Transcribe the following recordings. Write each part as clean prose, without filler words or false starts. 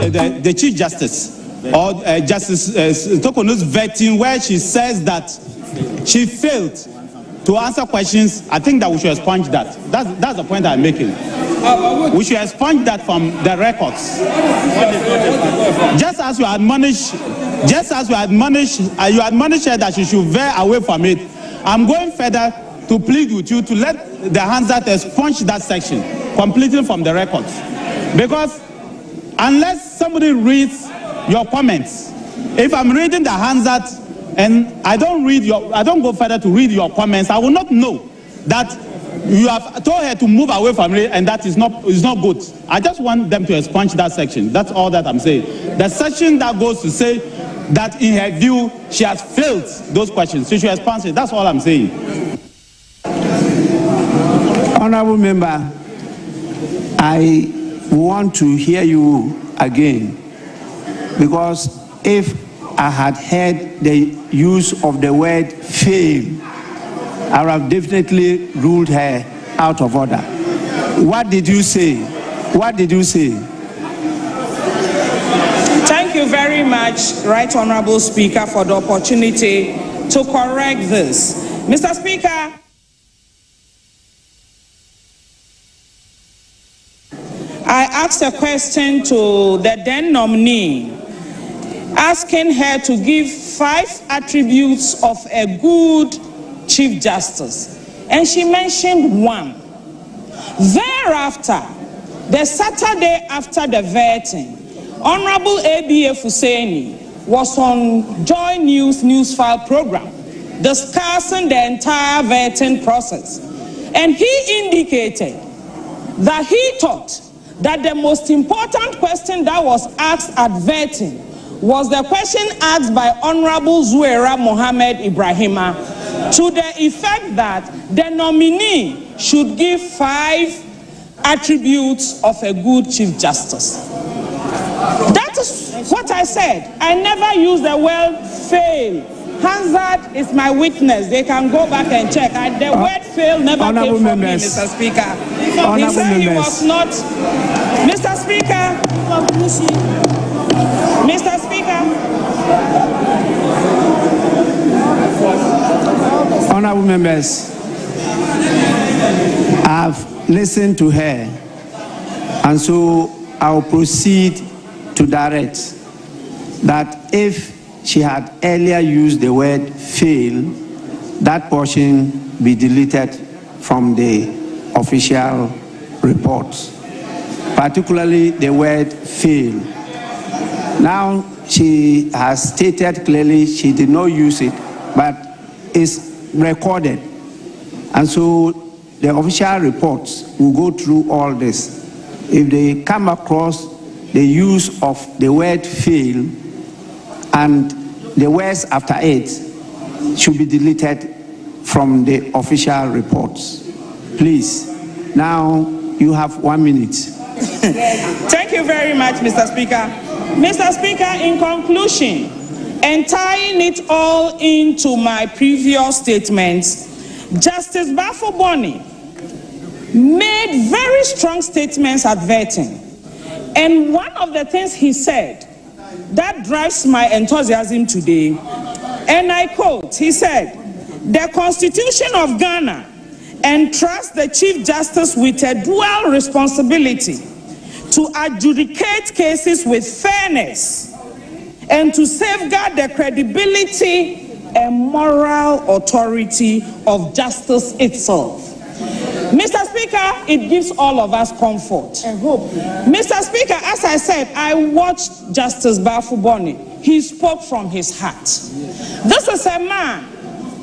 the Chief Justice or Justice Tokono's vetting, where she says that she failed to answer questions. I think that we should expunge that. That's the point I'm making. We should expunge that from the records. Just as you admonish her that she should veer away from it, I'm going further to plead with you to let the Hansard expunge that section completely from the records. Because unless somebody reads your comments, if I'm reading the Hansard and I don't go further to read your comments, I will not know that you have told her to move away from it, and that is not good. I just want them to expunge that section. That's all that I'm saying. The section that goes to say that in her view she has failed those questions, so she should expunge it. That's all I'm saying. Honorable member, I want to hear you again, because if I had heard the use of the word fail, I would have definitely ruled her out of order. What did you say? What did you say? Thank you very much, Right Honorable Speaker, for the opportunity to correct this. Mr. Speaker, I asked a question to the then nominee, asking her to give 5 attributes of a good Chief Justice, and she mentioned 1. Thereafter, the Saturday after the vetting, Honorable A.B.A. Fuseni was on Joy News File program discussing the entire vetting process, and he indicated that he thought that the most important question that was asked at vetting was the question asked by Honorable Zuera Mohammed Ibrahima, to the effect that the nominee should give 5 attributes of a good Chief Justice. That is what I said. I never used the word fail. Hansard is my witness. They can go back and check. The word fail never came from me, Mr. Speaker. He said he was not. Mr. Speaker. Mr. Speaker. Honorable members, I've listened to her, and so I'll proceed to direct that if she had earlier used the word fail, that portion be deleted from the official reports, particularly the word fail. Now, she has stated clearly she did not use it, but it's recorded. And so the official reports will go through all this. If they come across the use of the word fail and the words after it should be deleted from the official reports. Please, now you have 1 minute. Thank you very much, Mr. Speaker. Mr. Speaker, in conclusion, and tying it all into my previous statements, Justice Bafo-Boni made very strong statements at vetting. And one of the things he said that drives my enthusiasm today, and I quote, he said, "The Constitution of Ghana entrusts the Chief Justice with a dual responsibility to adjudicate cases with fairness and to safeguard the credibility and moral authority of justice itself." Mr. Speaker, it gives all of us comfort. I hope. Mr. Speaker, as I said, I watched Justice Bafo-Boni. He spoke from his heart. This is a man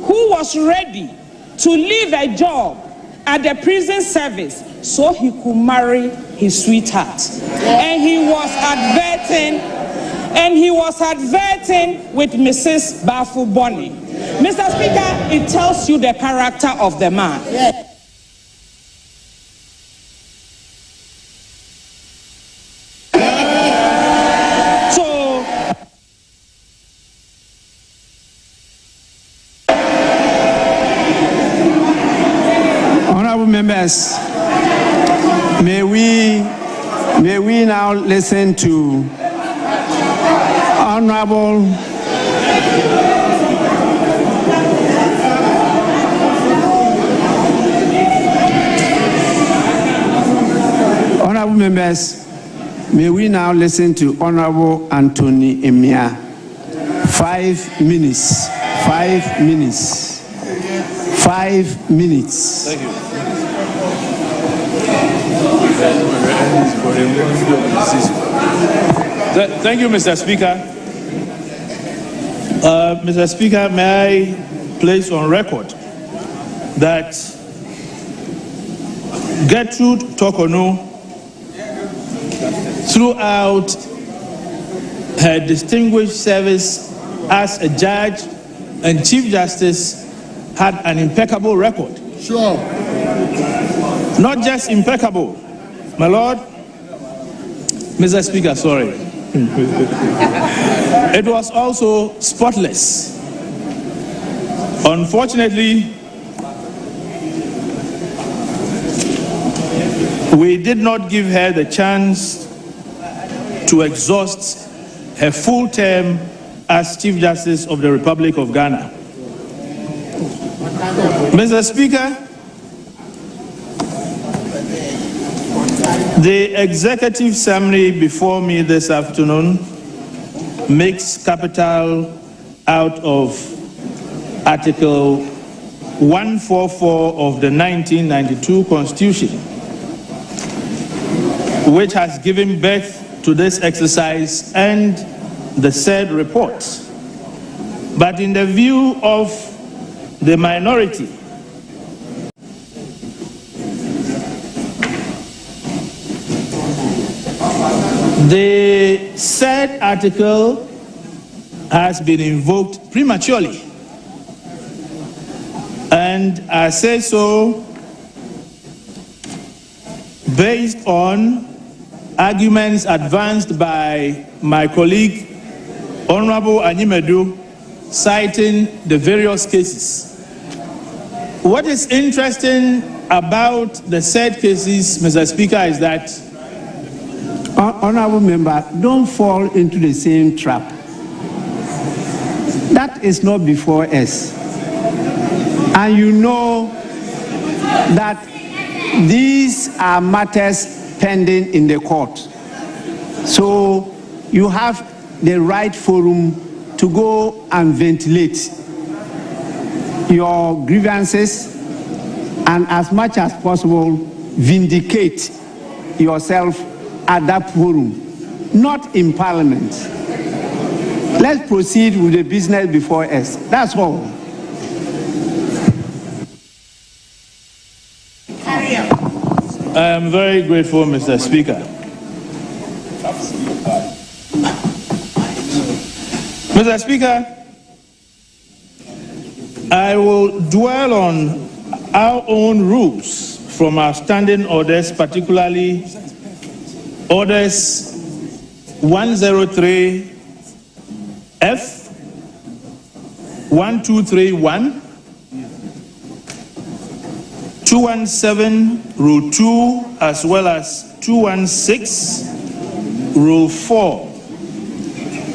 who was ready to leave a job at the prison service so he could marry his sweetheart. And he was adverting with Mrs. Bafo-Boni. Mr. Speaker, it tells you the character of the man. Honorable members, may we now listen to Honorable members, may we now listen to Honorable Anthony Emia. 5 minutes. 5 minutes. 5 minutes. Thank you. Thank you, Mr. Speaker. Mr. Speaker, may I place on record that Gertrude Tokono, throughout her distinguished service as a judge and Chief Justice, had an impeccable record. Sure. Not just impeccable, my Lord. Mr. Speaker, sorry. It was also spotless. Unfortunately, we did not give her the chance to exhaust her full term as Chief Justice of the Republic of Ghana. Mr. Speaker, the executive summary before me this afternoon makes capital out of Article 144 of the 1992 Constitution, which has given birth to this exercise and the said report. But in the view of the minority, the said article has been invoked prematurely. And I say so based on arguments advanced by my colleague, Honorable Anyimedu, citing the various cases. What is interesting about the said cases, Mr. Speaker, is that Honorable member, don't fall into the same trap. That is not before us. And you know that these are matters pending in the court. So you have the right forum to go and ventilate your grievances and as much as possible vindicate yourself at that forum, not in Parliament. Let's proceed with the business before us. That's all. I am very grateful, Mr. Speaker. Mr. Speaker, I will dwell on our own rules from our standing orders, particularly Orders 103F, 1231, 217 Rule 2, as well as 216 Rule 4,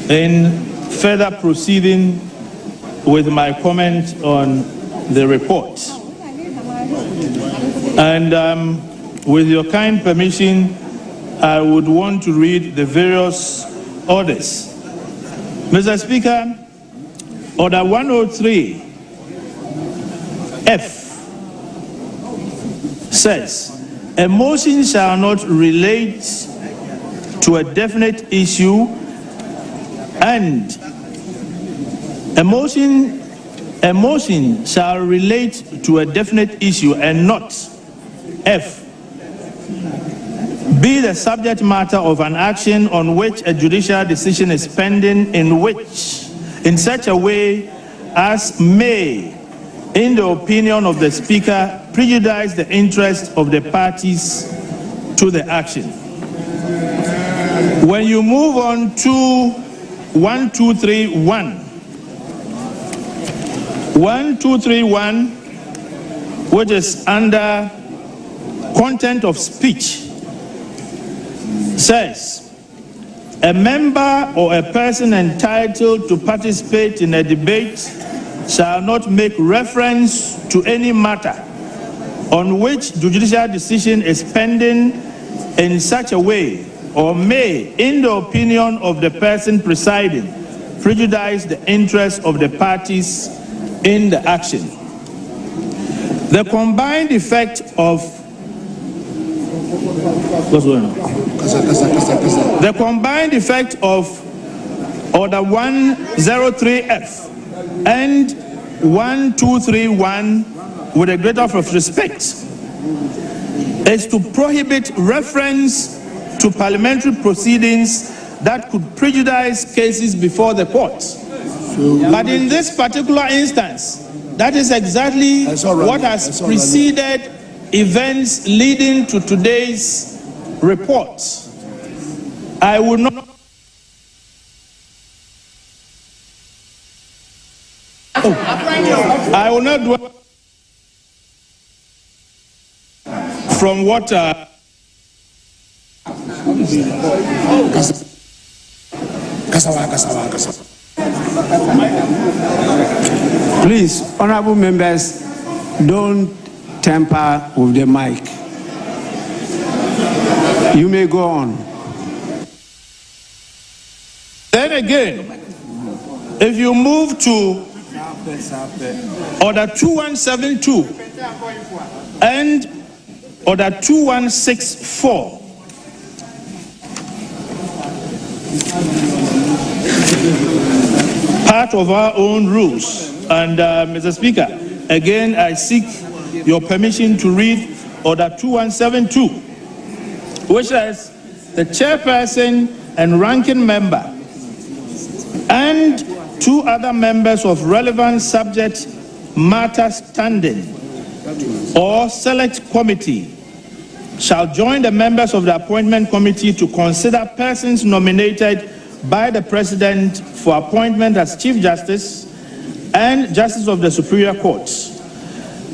in further proceeding with my comment on the report. And with your kind permission, I would want to read the various orders. Mr. Speaker, Order 103F says, a motion shall not relate to a definite issue, and a motion shall relate to a definite issue and not F, be the subject matter of an action on which a judicial decision is pending in such a way as may, in the opinion of the Speaker, prejudice the interest of the parties to the action. When you move on to 1231, 1231, which is under content of speech, says a member or a person entitled to participate in a debate shall not make reference to any matter on which judicial decision is pending in such a way, or may, in the opinion of the person presiding, prejudice the interests of the parties in the action. The combined effect of Order 103F and 1231, with a greater of respect, is to prohibit reference to parliamentary proceedings that could prejudice cases before the court. But in this particular instance, that is exactly what has preceded events leading to today's report. I will not dwell from what Please, honorable members, don't tamper with the mic. You may go on. Then again, if you move to Order 2172 and Order 2164, part of our own rules. And Mr. Speaker, again, I seek your permission to read Order 2172, which says the chairperson and ranking member and two other members of relevant subject matter standing or select committee shall join the members of the appointment committee to consider persons nominated by the President for appointment as Chief Justice and Justice of the Superior Courts,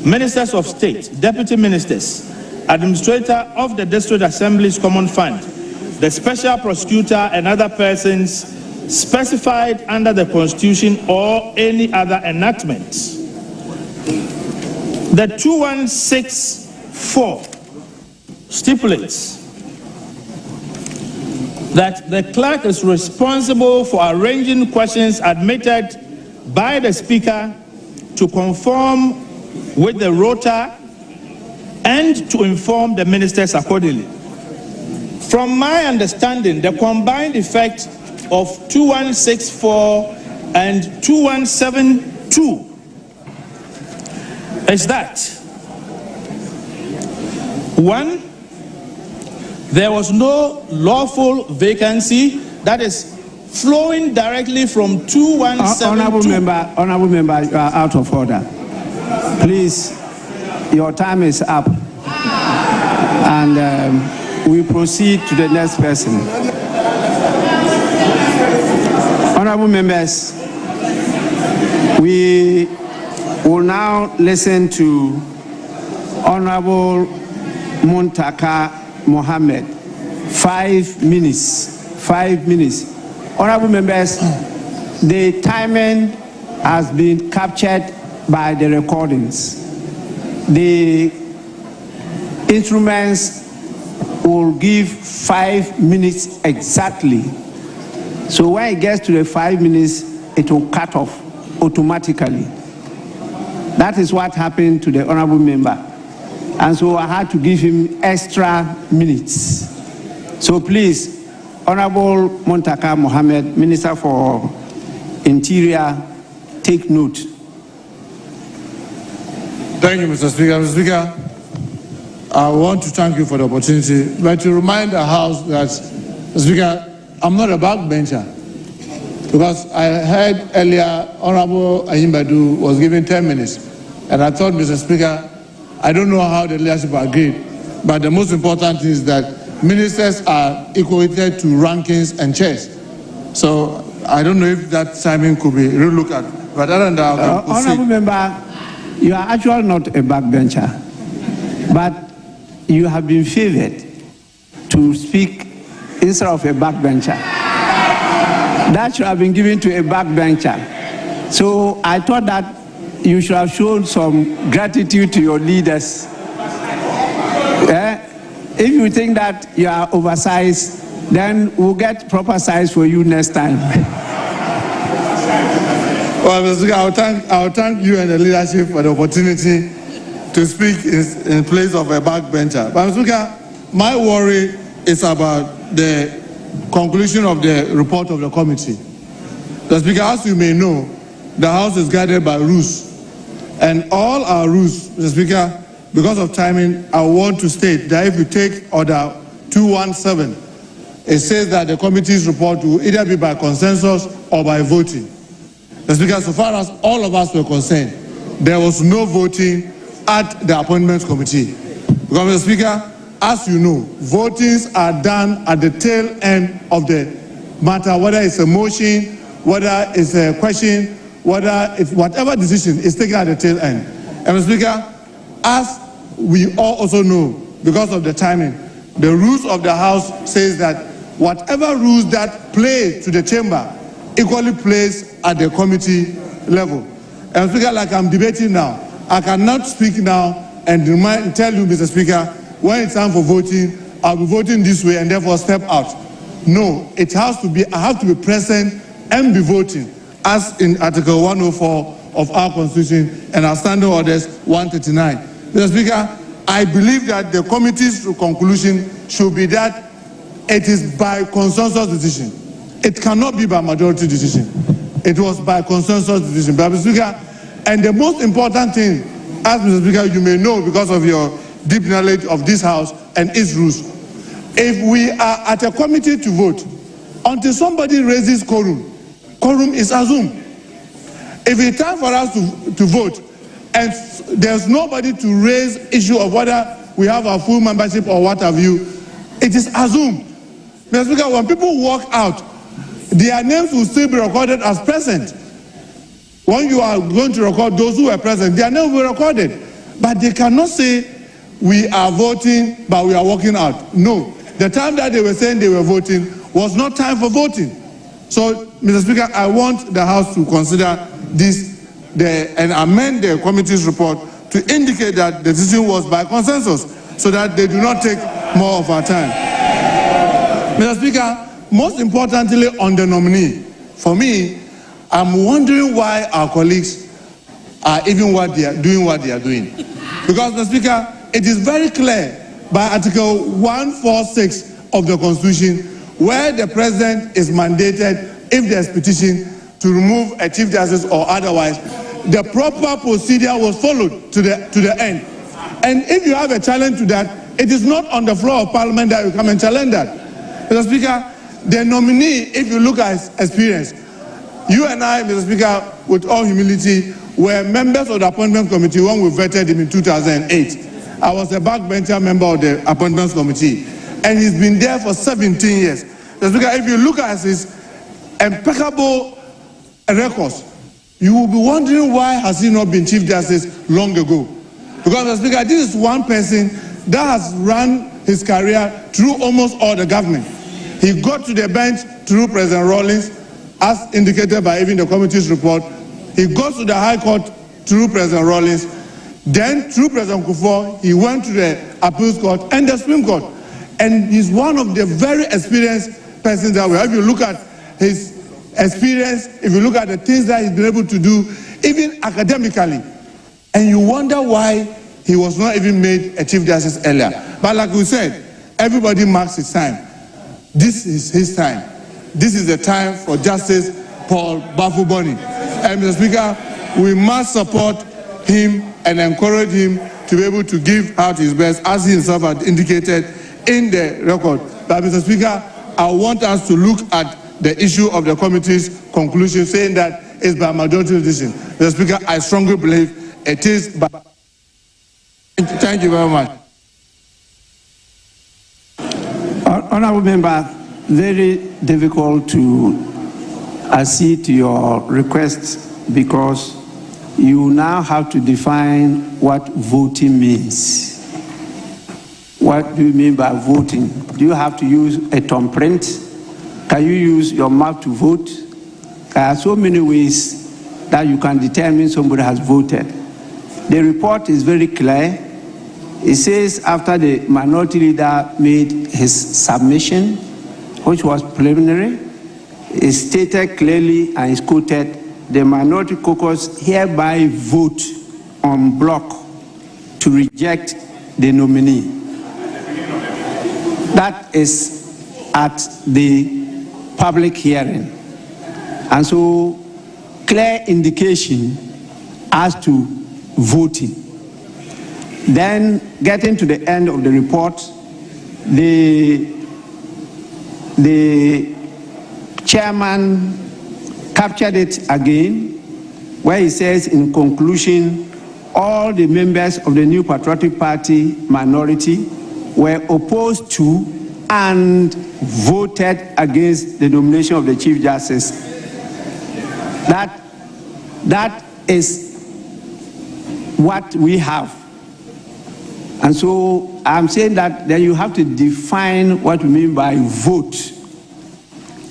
Ministers of State, Deputy Ministers, Administrator of the District Assembly's Common Fund, the Special Prosecutor and other persons specified under the Constitution or any other enactment. The 2164 stipulates that the clerk is responsible for arranging questions admitted by the Speaker to conform with the rota and to inform the ministers accordingly. From my understanding, the combined effect of 2164 and 2172 is that, one, there was no lawful vacancy that is flowing directly from 2172. Honorable member, you are out of order. Please, your time is up, and we proceed to the next person. Honorable members, we will now listen to Honorable Muntaka Mohammed. 5 minutes. 5 minutes. Honorable members, the timing has been captured by the recordings. The instruments will give 5 minutes exactly. So when it gets to the 5 minutes, it will cut off automatically. That is what happened to the honorable member. And so I had to give him extra minutes. So please, Honorable Muntaka Mohammed, Minister for Interior, take note. Thank you, Mr. Speaker. Mr. Speaker, I want to thank you for the opportunity, but to remind the House that, Mr. Speaker, I'm not a backbencher, because I heard earlier Honorable Ayimbadu was given 10 minutes, and I thought, Mr. Speaker, I don't know how the leadership agreed, but the most important thing is that ministers are equated to rankings and chairs. So I don't know if that timing could be relooked at. But other than that, Honorable member, you are actually not a backbencher, but you have been favored to speak instead of a backbencher. That should have been given to a backbencher. So I thought that you should have shown some gratitude to your leaders. If you think that you are oversized, then we'll get proper size for you next time. Well, Mr. Speaker, I'll thank you and the leadership for the opportunity to speak in place of a backbencher. But Mr. Speaker, my worry is about the conclusion of the report of the committee. Mr. Speaker, as you may know, the House is guided by rules. And all our rules, Mr. Speaker, because of timing, I want to state that if you take Order 217, it says that the committee's report will either be by consensus or by voting. Mr. Speaker, so far as all of us were concerned, there was no voting at the Appointments Committee. Because, Mr. Speaker, as you know, votings are done at the tail end of the matter, whether it's a motion, whether it's a question, whatever decision is taken at the tail end. And, Mr. Speaker, as we all also know, because of the timing, the rules of the House says that whatever rules that play to the chamber equally plays at the committee level. And Speaker, like I'm debating now, I cannot speak now and tell you, Mr. Speaker, when it's time for voting, I'll be voting this way and therefore step out. No, it has to be, I have to be present and be voting, as in Article 104 of our Constitution and our Standing Orders 139. Mr. Speaker, I believe that the committee's conclusion should be that it is by consensus decision. It cannot be by majority decision. It was by consensus decision. But, Mr. Speaker, and the most important thing, as Mr. Speaker, you may know because of your deep knowledge of this House and its rules, if we are at a committee to vote, until somebody raises quorum, quorum is assumed. If it's time for us to vote, and there's nobody to raise issue of whether we have a full membership or what have you, it is assumed. Mr. Speaker, when people walk out, their names will still be recorded as present. When you are going to record those who were present, their names will be recorded. But they cannot say, we are voting, but we are walking out. No. The time that they were saying they were voting was not time for voting. So, Mr. Speaker, I want the House to consider this and amend the committee's report to indicate that the decision was by consensus so that they do not take more of our time. Mr. Speaker, most importantly on the nominee, for me, I'm wondering why our colleagues are even doing what they are doing. Because, Mr. Speaker, it is very clear by Article 146 of the Constitution where the President is mandated, if there's petition, to remove a Chief Justice or otherwise, the proper procedure was followed to the end. And if you have a challenge to that, it is not on the floor of Parliament that you come and challenge that. Mr. Speaker, the nominee, if you look at his experience, you and I, Mr. Speaker, with all humility, were members of the Appointments Committee when we vetted him in 2008. I was a backbencher member of the Appointments Committee, and he's been there for 17 years. Mr. Speaker, if you look at his impeccable records, you will be wondering why has he not been Chief Justice long ago. Because, Mr. Speaker, this is one person that has run his career through almost all the government. He got to the bench through President Rawlings, as indicated by even the committee's report. He goes to the High Court through President Rawlings. Then, through President Kufuor, he went to the Appeals Court and the Supreme Court. And he's one of the very experienced persons that we have. If you look at his experience, if you look at the things that he's been able to do, even academically, and you wonder why he was not even made a Chief Justice earlier. But like we said, everybody marks his time. This is his time. This is the time for Justice Paul Bafuboni. And Mr. Speaker, we must support him and encourage him to be able to give out his best, as he himself had indicated in the record. But Mr. Speaker, I want us to look at the issue of the committee's conclusion, saying that it's by majority decision. Mr. Speaker, I strongly believe it is by... Thank you very much. Honourable Member, very difficult to accede to your request because you now have to define what voting means. What do you mean by voting? Do you have to use a thumbprint Can you use your mouth to vote? There are so many ways that you can determine somebody has voted. The report is very clear. It says after the minority leader made his submission, which was preliminary, it stated clearly and is quoted, the minority caucus hereby vote en bloc to reject the nominee. That is at the public hearing. And so, clear indication as to voting. Then, getting to the end of the report, the chairman captured it again, where he says, in conclusion, all the members of the New Patriotic Party minority were opposed to and voted against the nomination of the Chief Justice. That is what we have. And so I'm saying that then you have to define what we mean by vote.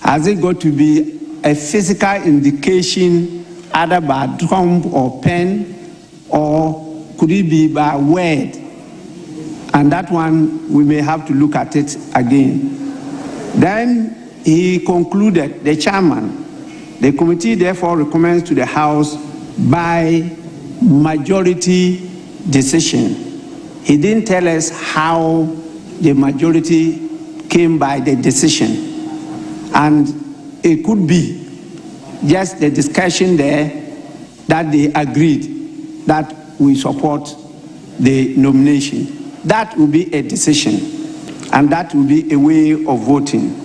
Has it got to be a physical indication either by thumb or pen, or could it be by word? And that one, we may have to look at it again. Then he concluded, the chairman, the committee therefore recommends to the House by majority decision. He didn't tell us how the majority came by the decision. And it could be just the discussion there that they agreed that we support the nomination. That will be a decision, and that will be a way of voting.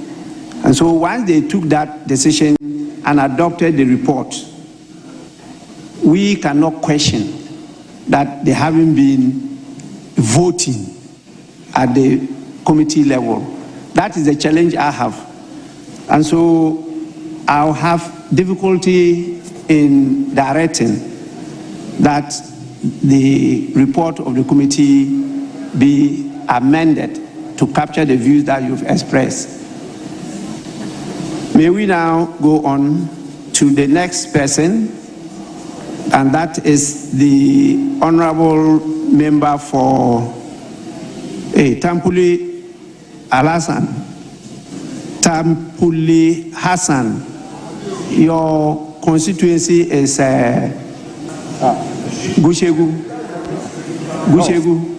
And so once they took that decision and adopted the report, we cannot question that they haven't been voting at the committee level. That is the challenge I have. And so I'll have difficulty in directing that the report of the committee be amended to capture the views that you've expressed. May we now go on to the next person, and that is the Honorable Member for Tampuli Alasan. Tampuli Hassan, your constituency is Gushegu. Gushegu.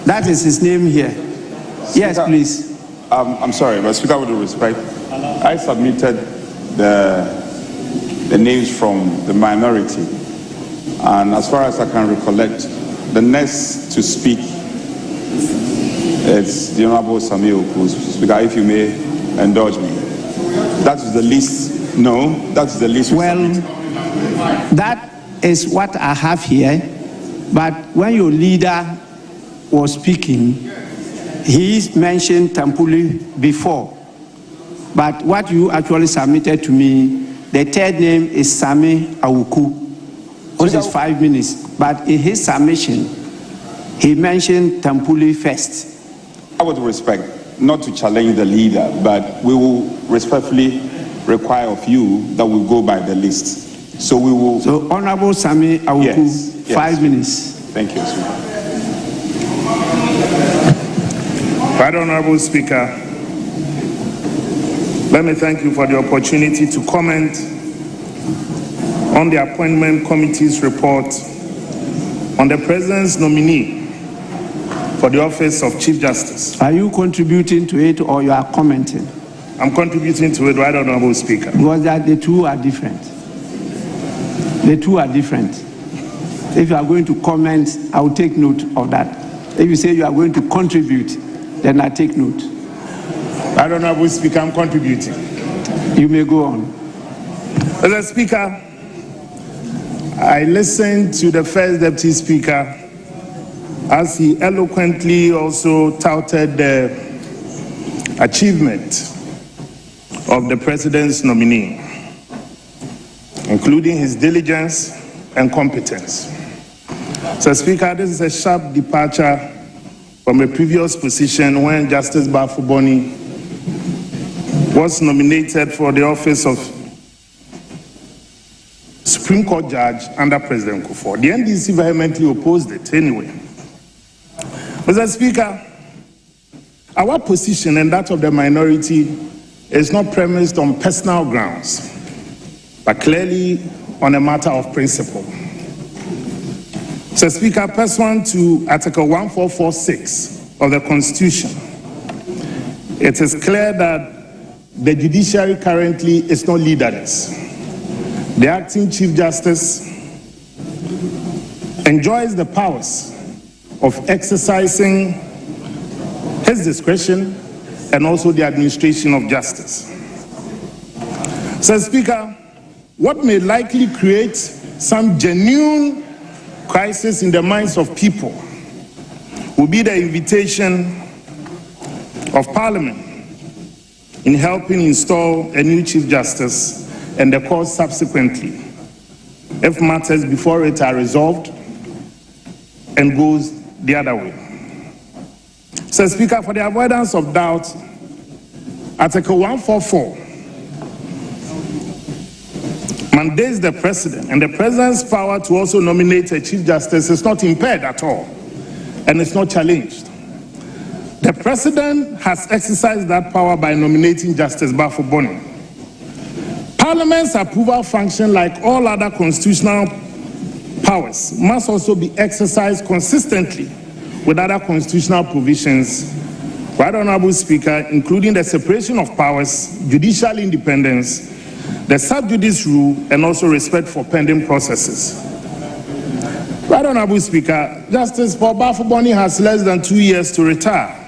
That is his name here. Yes, Speaker, please. I'm sorry, but Speaker, with due respect, I submitted the names from the minority, and as far as I can recollect, the next to speak is the Honorable Samuel Oku. Speaker, if you may indulge me. That is the least. No, that's the least. Well, that is what I have here, but when your leader was speaking, he mentioned Tampuli before. But what you actually submitted to me, the third name is Sami Awuku, which is 5 minutes. But in his submission, he mentioned Tampuli first. I would respect, not to challenge the leader, but we will respectfully require of you that we go by the list. So we will. So Honorable Sami Awuku, yes. 5 minutes. Thank you, sir. Right Honorable Speaker, let me thank you for the opportunity to comment on the Appointment Committee's report on the President's nominee for the office of Chief Justice. Are you contributing to it or you are commenting? I'm contributing to it, Right Honorable Speaker. Because the two are different. The two are different. If you are going to comment, I will take note of that. If you say you are going to contribute, then I take note. Right Honorable Speaker, I'm contributing. You may go on. Mr. Speaker, I listened to the First Deputy Speaker as he eloquently also touted the achievement of the President's nominee, including his diligence and competence. So, Speaker, this is a sharp departure from a previous position when Justice Bafuboni was nominated for the office of Supreme Court judge under President Kufuor. The NDC vehemently opposed it anyway. Mr. Speaker, our position and that of the minority is not premised on personal grounds, but clearly on a matter of principle. Mr. Speaker, pursuant to Article 1446 of the Constitution, it is clear that the judiciary currently is not leaderless. The acting Chief Justice enjoys the powers of exercising his discretion and also the administration of justice. Mr. Speaker, what may likely create some genuine crisis in the minds of people will be the invitation of Parliament in helping install a new Chief Justice and the court subsequently, if matters before it are resolved and goes the other way. So, Speaker, for the avoidance of doubt, Article 144 mandates the President, and the President's power to also nominate a Chief Justice is not impaired at all, and it's not challenged. The President has exercised that power by nominating Justice Bafo-Boni. Parliament's approval function, like all other constitutional powers, must also be exercised consistently with other constitutional provisions, Right Honorable Speaker, including the separation of powers, judicial independence, the sub judice rule, and also respect for pending processes. Right Honorable Speaker, Justice Paul Bafo-Boni has less than 2 years to retire.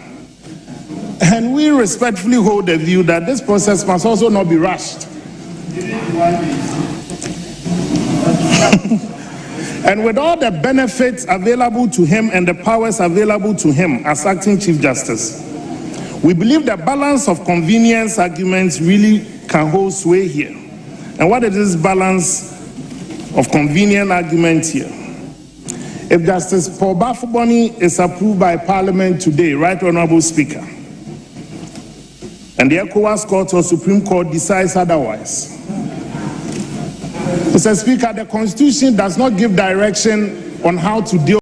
And we respectfully hold the view that this process must also not be rushed. And with all the benefits available to him and the powers available to him as acting Chief Justice, we believe the balance of convenience arguments really can hold sway here. And what is this balance of convenient argument here? If Justice Paul Bafo-Boni is approved by Parliament today, Right Honorable Speaker, and the ECOWAS Court or Supreme Court decides otherwise, Mr. Speaker, the Constitution does not give direction on how to deal